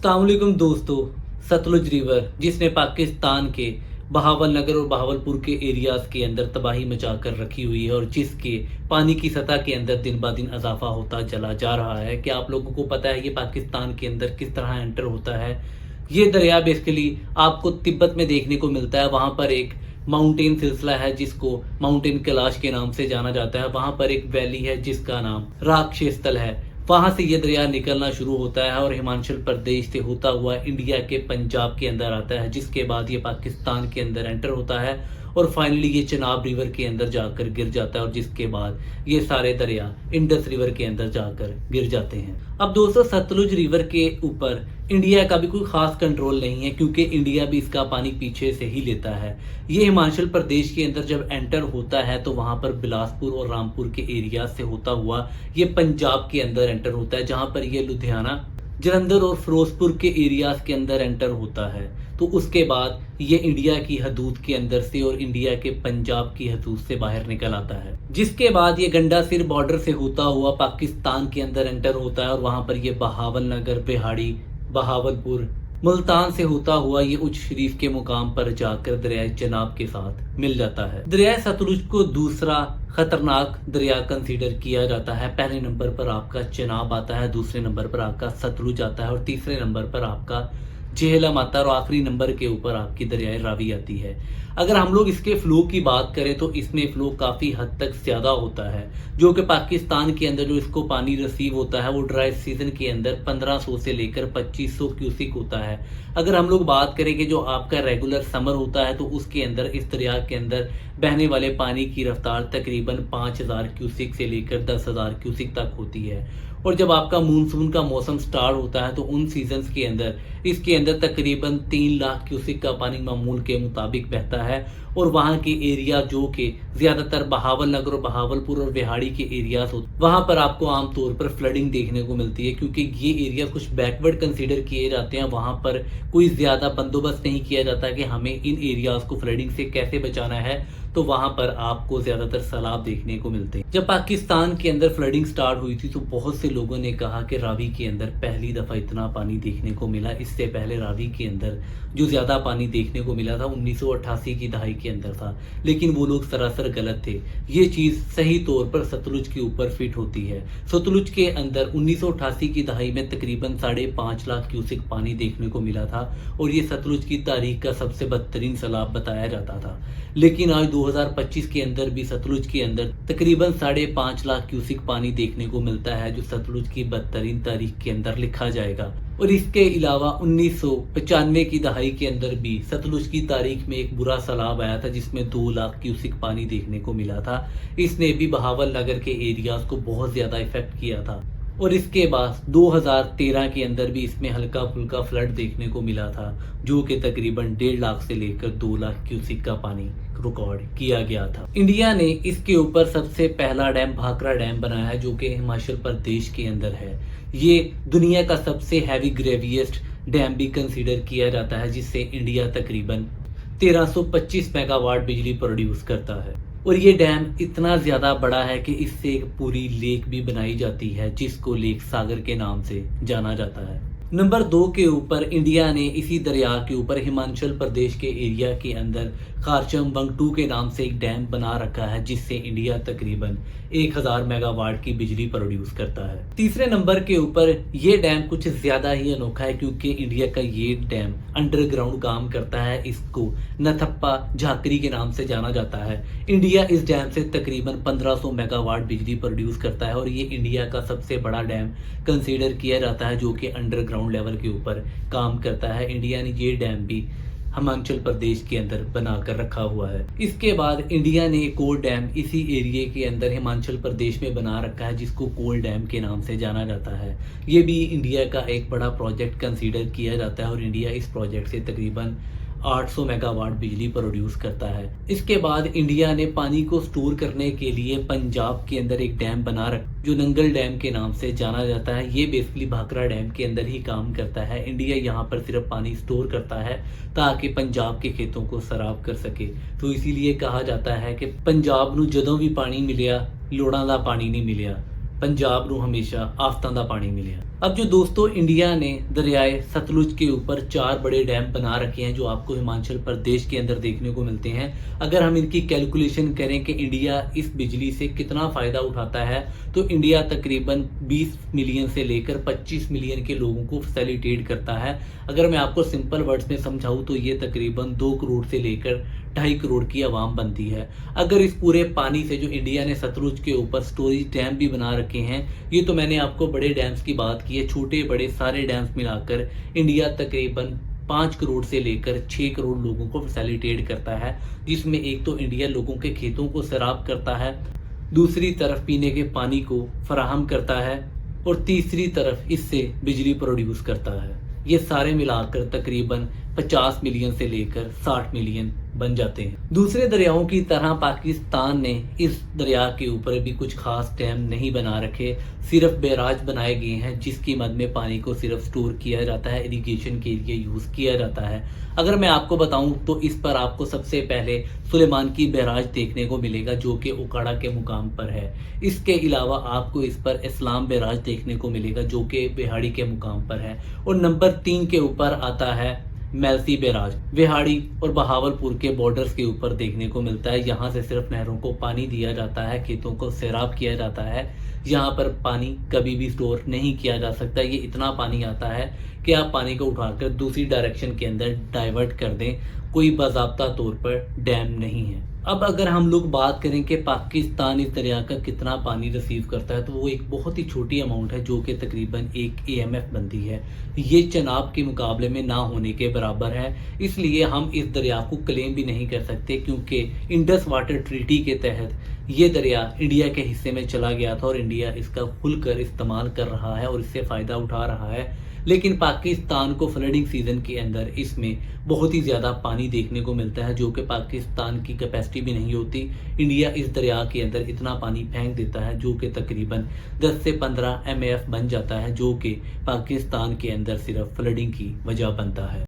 अस्सलामुअलैकुम दोस्तों। सतलुज रिवर जिसने पाकिस्तान के बहावल नगर और बहावलपुर के एरियाज़ के अंदर तबाही मचा कर रखी हुई है और जिसके पानी की सतह के अंदर दिन ब दिन इजाफा होता चला जा रहा है। क्या आप लोगों को पता है ये पाकिस्तान के अंदर किस तरह एंटर होता है? ये दरिया बेसिकली आपको तिब्बत में देखने को मिलता है। वहाँ पर एक माउंटेन सिलसिला है जिसको माउंटेन कैलाश के नाम से जाना जाता है। वहाँ पर एक वैली है जिसका नाम राक्षस स्थल है। वहां से ये दरिया निकलना शुरू होता है और हिमाचल प्रदेश से होता हुआ इंडिया के पंजाब के अंदर आता है, जिसके बाद ये पाकिस्तान के अंदर एंटर होता है और फाइनली ये चिनाब रिवर के अंदर जाकर गिर जाता है और जिसके बाद ये सारे दरिया इंडस रिवर के अंदर जाकर गिर जाते हैं। अब दोस्तों, सतलुज रिवर के ऊपर इंडिया का भी कोई खास कंट्रोल नहीं है क्योंकि इंडिया भी इसका पानी पीछे से ही लेता है। ये हिमाचल प्रदेश के अंदर जब एंटर होता है तो वहां पर बिलासपुर और रामपुर के एरिया से होता हुआ ये पंजाब के अंदर एंटर होता है, जहां पर ये लुधियाना, जलंधर और फिरोजपुर के एरियाज के अंदर एंटर होता है। तो उसके बाद ये इंडिया की हदूद के अंदर से और इंडिया के पंजाब की हदूद से बाहर निकल आता है, जिसके बाद ये गंडासिर बॉर्डर से होता हुआ पाकिस्तान के अंदर एंटर होता है और वहां पर ये बहावल नगर, बिहाड़ी, बहावलपुर, मुल्तान से होता हुआ ये उच्च शरीफ के मुकाम पर जाकर दरिया चनाब के साथ मिल जाता है। दरिया सतलुज को दूसरा खतरनाक दरिया कंसीडर किया जाता है। पहले नंबर पर आपका चनाब आता है, दूसरे नंबर पर आपका सतलुज आता है और तीसरे नंबर पर आपका झेलम आता है और आखिरी नंबर के ऊपर आपकी दरियाए रावी आती है। अगर हम लोग इसके फ्लो की बात करें तो इसमें फ्लो काफ़ी हद तक ज़्यादा होता है, जो कि पाकिस्तान के अंदर जो इसको पानी रिसीव होता है वो ड्राई सीजन के अंदर 1500 से लेकर 2500 क्यूसिक होता है। अगर हम लोग बात करें कि जो आपका रेगुलर समर होता है तो उसके अंदर इस दरिया के अंदर बहने वाले पानी की रफ्तार तकरीबन 5000 क्यूसिक से लेकर 10,000 क्यूसिक तक होती है। और जब आपका मानसून का मौसम स्टार्ट होता है तो उन सीजन्स के अंदर इसके अंदर तकरीबन 3 लाख क्यूसिक का पानी मामूल के मुताबिक बहता है और वहाँ के एरिया जो कि ज़्यादातर बहावल नगर और बहावलपुर और बिहाड़ी के एरियाज होते हैं, वहाँ पर आपको आमतौर पर फ्लडिंग देखने को मिलती है क्योंकि ये एरिया कुछ बैकवर्ड कंसीडर किए जाते हैं। वहाँ पर कोई ज़्यादा बंदोबस्त नहीं किया जाता कि हमें इन एरियाज को फ्लडिंग से कैसे बचाना है, तो वहाँ पर आपको ज़्यादातर सैलाब देखने को मिलते हैं। जब पाकिस्तान के अंदर फ्लडिंग स्टार्ट हुई थी तो बहुत से लोगों ने कहा कि रावी के अंदर पहली दफ़ा इतना पानी देखने को मिला। इससे पहले रावी के अंदर जो ज़्यादा पानी देखने को मिला था 1988 की दहाई के अंदर था, लेकिन वो लोग सरासर गलत थे। ये चीज़ सही तौर पर सतलुज के ऊपर फिट होती है। सतलुज के अंदर 1988 की दहाई में तकरीबन 5.5 लाख क्यूसिक पानी देखने को मिला था और ये सतलुज की तारीख का सबसे बदतरीन सैलाब बताया जाता था। लेकिन आज 2025 के अंदर भी सतलुज के अंदर तकरीबन 5.5 लाख क्यूसिक पानी देखने को मिलता है, जो सतलुज की बदतरीन तारीख के अंदर लिखा जाएगा। और इसके अलावा 1995 की दहाई के अंदर भी सतलुज की तारीख में एक बुरा सैलाब आया था जिसमें 2 लाख क्यूसिक पानी देखने को मिला था। इसने भी बहावल नगर के एरियाज को बहुत ज़्यादा इफेक्ट किया था। और इसके बाद 2013 के अंदर भी इसमें हल्का फुल्का फ्लड देखने को मिला था, जो कि तकरीबन 1.5 लाख से लेकर 2 लाख क्यूसिक का पानी रिकॉर्ड किया गया था। इंडिया ने इसके ऊपर सबसे पहला डैम भाखड़ा डैम बनाया है, जो कि हिमाचल प्रदेश के अंदर है। ये दुनिया का सबसे हैवी ग्रेवियस्ट डैम भी कंसीडर किया जाता है, जिससे इंडिया तकरीबन 1325 मेगावाट बिजली प्रोड्यूस करता है। और ये डैम इतना ज़्यादा बड़ा है कि इससे एक पूरी लेक भी बनाई जाती है, जिसको लेक सागर के नाम से जाना जाता है। नंबर 2 के ऊपर इंडिया ने इसी दरिया के ऊपर हिमाचल प्रदेश के एरिया के अंदर खारचम बंगटू के नाम से एक डैम बना रखा है, जिससे इंडिया तकरीबन 1000 मेगावाट की बिजली प्रोड्यूस करता है। तीसरे नंबर के ऊपर ये डैम कुछ ज़्यादा ही अनोखा है क्योंकि इंडिया का ये डैम अंडरग्राउंड काम करता है। इसको नथप्पा झाकरी के नाम से जाना जाता है। इंडिया इस डैम से तकरीबन 1500 मेगावाट बिजली प्रोड्यूस करता है और ये इंडिया का सबसे बड़ा डैम कंसीडर किया जाता है, जो कि अंडरग्राउंड लेवल के ऊपर काम करता है। इंडिया ने ये डैम भी हिमाचल प्रदेश के अंदर बनाकर रखा हुआ है। इसके बाद इंडिया ने एक और डैम इसी एरिया के अंदर हिमाचल प्रदेश में बना रखा है, जिसको कोल डैम के नाम से जाना जाता है। ये भी इंडिया का एक बड़ा प्रोजेक्ट कंसीडर किया जाता है और इंडिया इस प्रोजेक्ट से तकरीबन 800 मेगावाट बिजली प्रोड्यूस करता है। इसके बाद इंडिया ने पानी को स्टोर करने के लिए पंजाब के अंदर एक डैम बना रखा जो नंगल डैम के नाम से जाना जाता है। ये बेसिकली भाखड़ा डैम के अंदर ही काम करता है। इंडिया यहाँ पर सिर्फ पानी स्टोर करता है ताकि पंजाब के खेतों को सराब कर सके। तो इसीलिए कहा जाता है कि पंजाब नू जदों भी पानी मिलिया लोड़ां दा पानी नहीं मिलिया, पंजाब नू हमेशा आफतां दा पानी मिलिया। अब जो दोस्तों इंडिया ने दरियाए सतलुज के ऊपर 4 बड़े डैम बना रखे हैं जो आपको हिमाचल प्रदेश के अंदर देखने को मिलते हैं। अगर हम इनकी कैलकुलेशन करें कि इंडिया इस बिजली से कितना फ़ायदा उठाता है, तो इंडिया तकरीबन 20 मिलियन से लेकर 25 मिलियन के लोगों को फैसिलिटेट करता है। अगर मैं आपको सिंपल वर्ड्स में समझाऊँ तो ये तकरीबन 2 करोड़ से लेकर 2.5 करोड़ की आवाम बनती है। अगर इस पूरे पानी से जो इंडिया ने सतलुज के ऊपर स्टोरेज डैम भी बना रखे हैं, ये तो मैंने आपको बड़े डैम्स की बात की है, छोटे बड़े सारे डैम्स मिलाकर इंडिया तकरीबन 5 करोड़ से लेकर 6 करोड़ लोगों को फैसिलिटेट करता है, जिसमें एक तो इंडिया लोगों के खेतों को सैराब करता है, दूसरी तरफ पीने के पानी को फराहम करता है और तीसरी तरफ इससे बिजली प्रोड्यूस करता है। ये सारे मिलाकर तकरीबन 50 मिलियन से लेकर 60 मिलियन बन जाते हैं। दूसरे दरियाओं की तरह पाकिस्तान ने इस दरिया के ऊपर भी कुछ खास डैम नहीं बना रखे, सिर्फ बैराज बनाए गए हैं जिसकी मद में पानी को सिर्फ स्टोर किया जाता है, इरिगेशन के लिए यूज़ किया जाता है। अगर मैं आपको बताऊं तो इस पर आपको सबसे पहले सुलेमान की बैराज देखने को मिलेगा जो कि उकाड़ा के मुकाम पर है। इसके अलावा आपको इस पर इस्लाम बैराज देखने को मिलेगा जो कि बिहाड़ी के मुकाम पर है, और नंबर 3 के ऊपर आता है मेलसी बैराज, बिहाड़ी और बहावलपुर के बॉर्डर्स के ऊपर देखने को मिलता है। यहाँ से सिर्फ नहरों को पानी दिया जाता है, खेतों को सैराब किया जाता है। यहाँ पर पानी कभी भी स्टोर नहीं किया जा सकता। ये इतना पानी आता है कि आप पानी को उठाकर दूसरी डायरेक्शन के अंदर डाइवर्ट कर दें, कोई बाज़ाब्ता तौर पर डैम नहीं है। अब अगर हम लोग बात करें कि पाकिस्तान इस दरिया का कितना पानी रिसीव करता है, तो वो एक बहुत ही छोटी अमाउंट है जो कि तकरीबन 1 AMF बनती है। ये चनाब के मुकाबले में ना होने के बराबर है, इसलिए हम इस दरिया को क्लेम भी नहीं कर सकते, क्योंकि इंडस वाटर ट्रीटी के तहत ये दरिया इंडिया के हिस्से में चला गया था और इंडिया इसका खुलकर इस्तेमाल कर रहा है और इससे फ़ायदा उठा रहा है। लेकिन पाकिस्तान को फ्लडिंग सीज़न के अंदर इसमें बहुत ही ज़्यादा पानी देखने को मिलता है जो कि पाकिस्तान की कैपेसिटी भी नहीं होती। इंडिया इस दरिया के अंदर इतना पानी फेंक देता है जो कि तकरीबन 10 से 15 MAF बन जाता है, जो कि पाकिस्तान के अंदर सिर्फ फ्लडिंग की वजह बनता है।